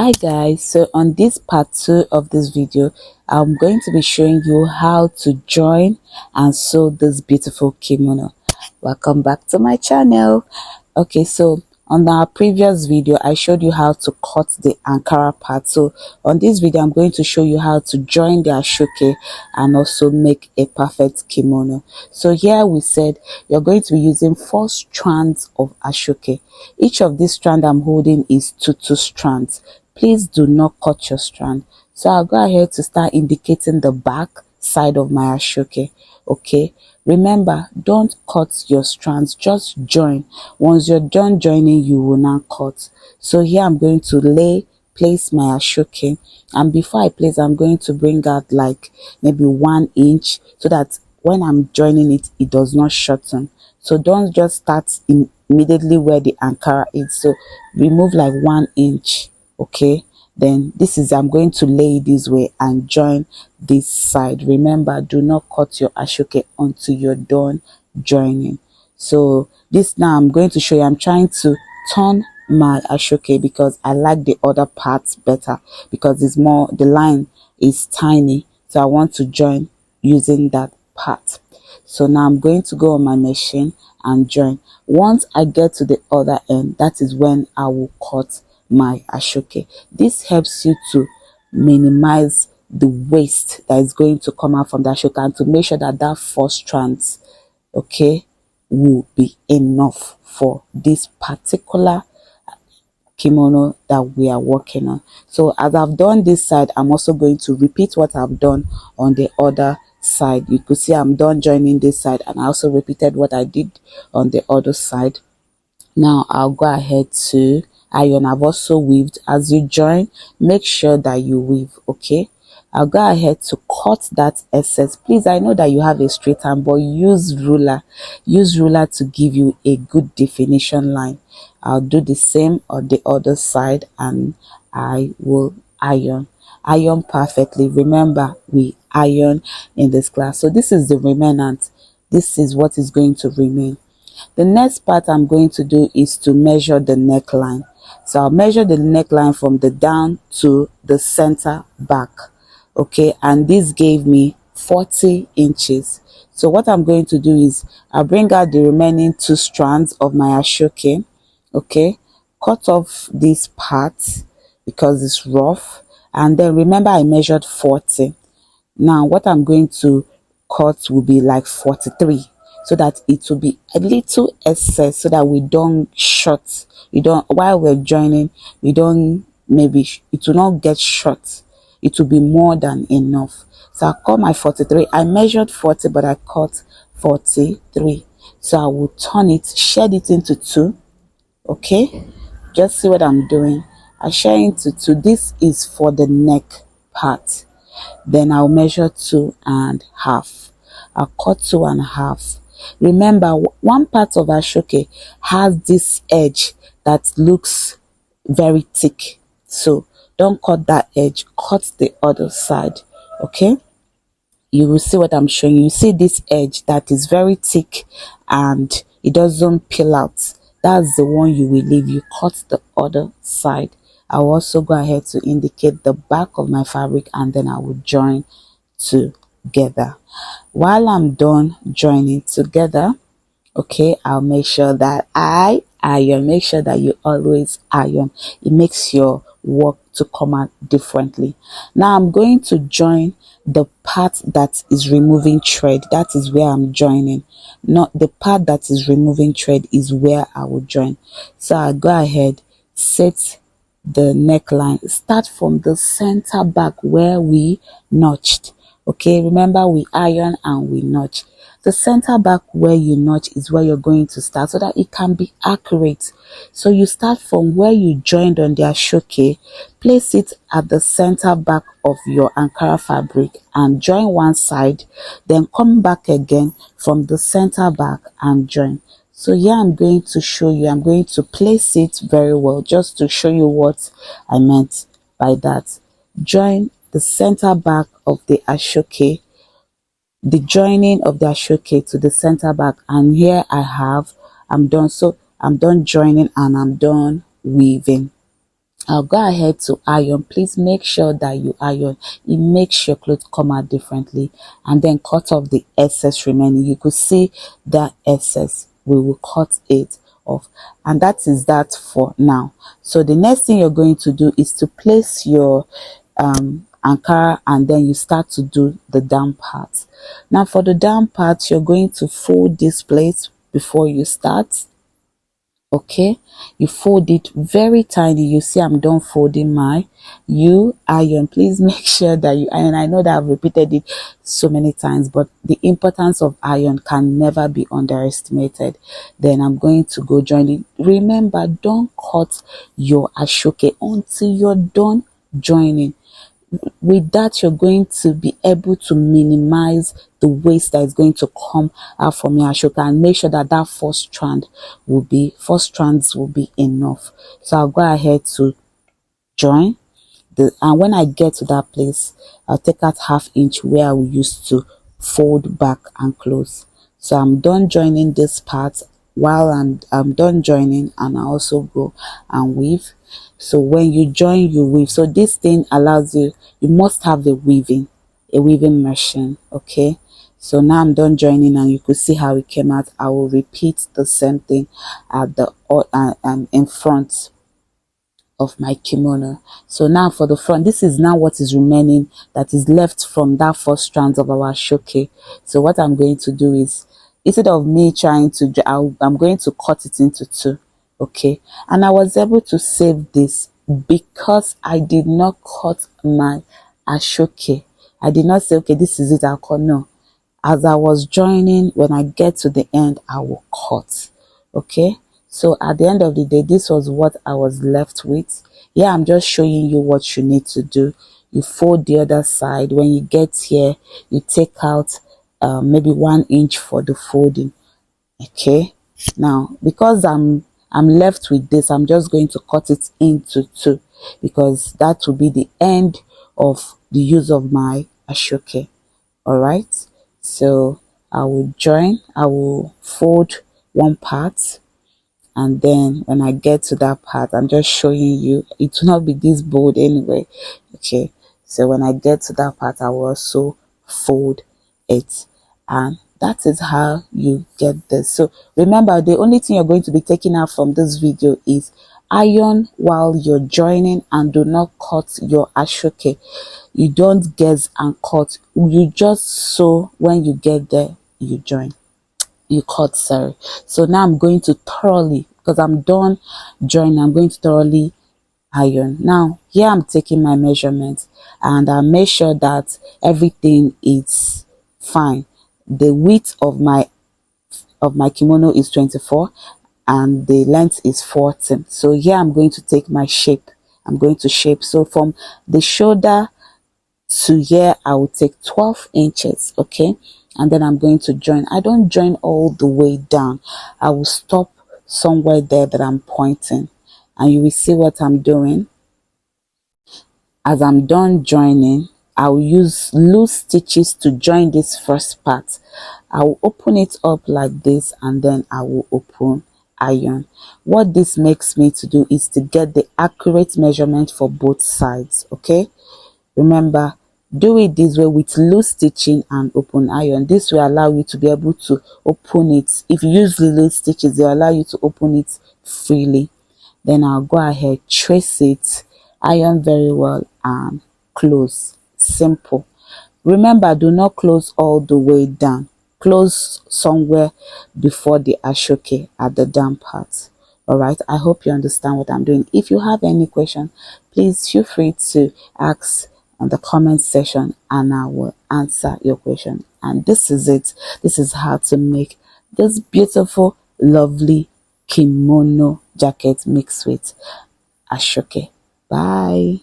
Hi guys, so on this part 2 of this video, I'm going to be showing you how to join and sew this beautiful kimono. Welcome back to my channel. Okay, so on our previous video I showed you how to cut the Ankara part. So on this video I'm going to show you how to join the ashoke and also make a perfect kimono. So here we said you're going to be using 4 strands of ashoke. Each of these strands I'm holding is 2 strands. Please do not cut your strand. So I'll go ahead to start indicating the back side of my ashoke. Okay, remember, don't cut your strands, just join. Once you're done joining, you will now cut. So here I'm going to place my ashoke, and before I place, I'm going to bring out like maybe 1 inch so that when I'm joining it, it does not shorten. So don't just start immediately where the Ankara is. So remove like 1 inch. Okay, then I'm going to lay this way and join this side. Remember, do not cut your ashoke until you're done joining. So this now I'm going to show you. I'm trying to turn my ashoke because I like the other parts better, because it's more, the line is tiny, so I want to join using that part. So now I'm going to go on my machine and join. Once I get to the other end, that is when I will cut my ashoke. This helps you to minimize the waste that is going to come out from the ashoke, and to make sure that that 4 strands, okay, will be enough for this particular kimono that we are working on. So as I've done this side, I'm also going to repeat what I've done on the other side. You could see I'm done joining this side, and I also repeated what I did on the other side. Now I'll go ahead to iron. I've also weaved. As you join, make sure that you weave. Okay, I'll go ahead to cut that excess. Please, I know that you have a straight hand, but use ruler to give you a good definition line. I'll do the same on the other side, and I will iron perfectly. Remember, we iron in this class. So this is the remnant. This is what is going to remain. The next part I'm going to do is to measure the neckline. So I'll measure the neckline from the down to the center back. Okay, and this gave me 40 inches. So what I'm going to do is I'll bring out the remaining 2 strands of my ashoke. Okay, cut off this part because it's rough, and then remember I measured 40. Now what I'm going to cut will be like 43, so that it will be a little excess, so that we don't short, while we're joining, we don't, maybe it will not get short, it will be more than enough. So I cut my 43. I measured 40, but I cut 43. So I will turn it, shed it into 2. Okay, just see what I'm doing. I share into 2. This is for the neck part. Then I'll measure 2.5. I'll cut 2.5. Remember, one part of ashoke has this edge that looks very thick, so don't cut that edge, cut the other side. Okay, you will see what I'm showing you. See this edge that is very thick and it doesn't peel out, that's the one you will leave. You cut the other side. I'll also go ahead to indicate the back of my fabric, and then I will join together. While I'm done joining together, okay, I'll make sure that I iron. Make sure that you always iron. It makes your work to come out differently. Now I'm going to join the part that is removing thread. That is where I'm joining. Not the part that is removing thread is where I will join. So I'll go ahead, set the neckline, start from the center back where we notched. Okay, remember we iron and we notch. The center back where you notch is where you're going to start, so that it can be accurate. So you start from where you joined on the ashoke, place it at the center back of your Ankara fabric and join one side, then come back again from the center back and join. So here I'm going to show you, I'm going to place it very well just to show you what I meant by that. Join the center back of the ashoke, the joining of the ashoke to the center back, and here I'm done. So I'm done joining and I'm done weaving. I'll go ahead to iron. Please make sure that you iron. It makes your clothes come out differently. And then cut off the excess remaining. You could see that excess. We will cut it off. And that is that for now. So the next thing you're going to do is to place your Ankara, and then you start to do the down part. Now for the down part, you're going to fold this place before you start. Okay, you fold it very tiny. You see I'm done folding my iron. Please make sure that you iron. I know that I've repeated it so many times, but the importance of iron can never be underestimated. Then I'm going to go join it. Remember, don't cut your ashoke until you're done joining. With that, you're going to be able to minimize the waste that is going to come out from your ashoka, and make sure that that four strands will be enough. So I'll go ahead to join and when I get to that place, I'll take out 1/2 inch where I will use to fold back and close. So I'm done joining this part. While I'm done joining, and I also go and weave. So when you join, you weave. So this thing allows you must have a weaving machine. Okay, so now I'm done joining, and you could see how it came out. I will repeat the same thing at the in front of my kimono. So now for the front, this is now what is remaining that is left from that 4 strands of our shoke. So what I'm going to do is, instead of me trying to, I'm going to cut it into 2. Okay, and I was able to save this because I did not cut my ashoke. I did not say, okay, this is it, I'll cut. No, as I was joining, when I get to the end, I will cut. Okay, so at the end of the day, this was what I was left with. Yeah, I'm just showing you what you need to do. You fold the other side. When you get here, you take out maybe 1 inch for the folding. Okay, now because I'm left with this, I'm just going to cut it into 2, because that will be the end of the use of my ashoke. All right, so I will join, I will fold one part, and then when I get to that part, I'm just showing you, it will not be this bold anyway. Okay, so when I get to that part, I will also fold it, and that is how you get this. So remember, the only thing you're going to be taking out from this video is iron while you're joining, and do not cut your ashoke. You don't guess and cut, you just sew. When you get there, you join, you cut, sorry. So now I'm going to thoroughly, because I'm done joining, I'm going to thoroughly iron. Now here I'm taking my measurements, and I make sure that everything is fine. The width of my kimono is 24, and the length is 14. So here I'm going to take my shape. I'm going to shape. So from the shoulder to here, I will take 12 inches. Okay, and then I'm going to join. I don't join all the way down. I will stop somewhere there that I'm pointing, and you will see what I'm doing. As I'm done joining, I will use loose stitches to join this first part. I will open it up like this, and then I will open iron. What this makes me to do is to get the accurate measurement for both sides. Okay, remember, do it this way with loose stitching and open iron. This will allow you to be able to open it. If you use loose stitches, they allow you to open it freely. Then I'll go ahead, trace it, iron very well, and close. Simple. Remember, do not close all the way down. Close somewhere before the ashoke at the down part. All right, I hope you understand what I'm doing. If you have any question, please feel free to ask on the comment section, and I will answer your question. And this is it. This is how to make this beautiful, lovely kimono jacket mixed with ashoke. Bye.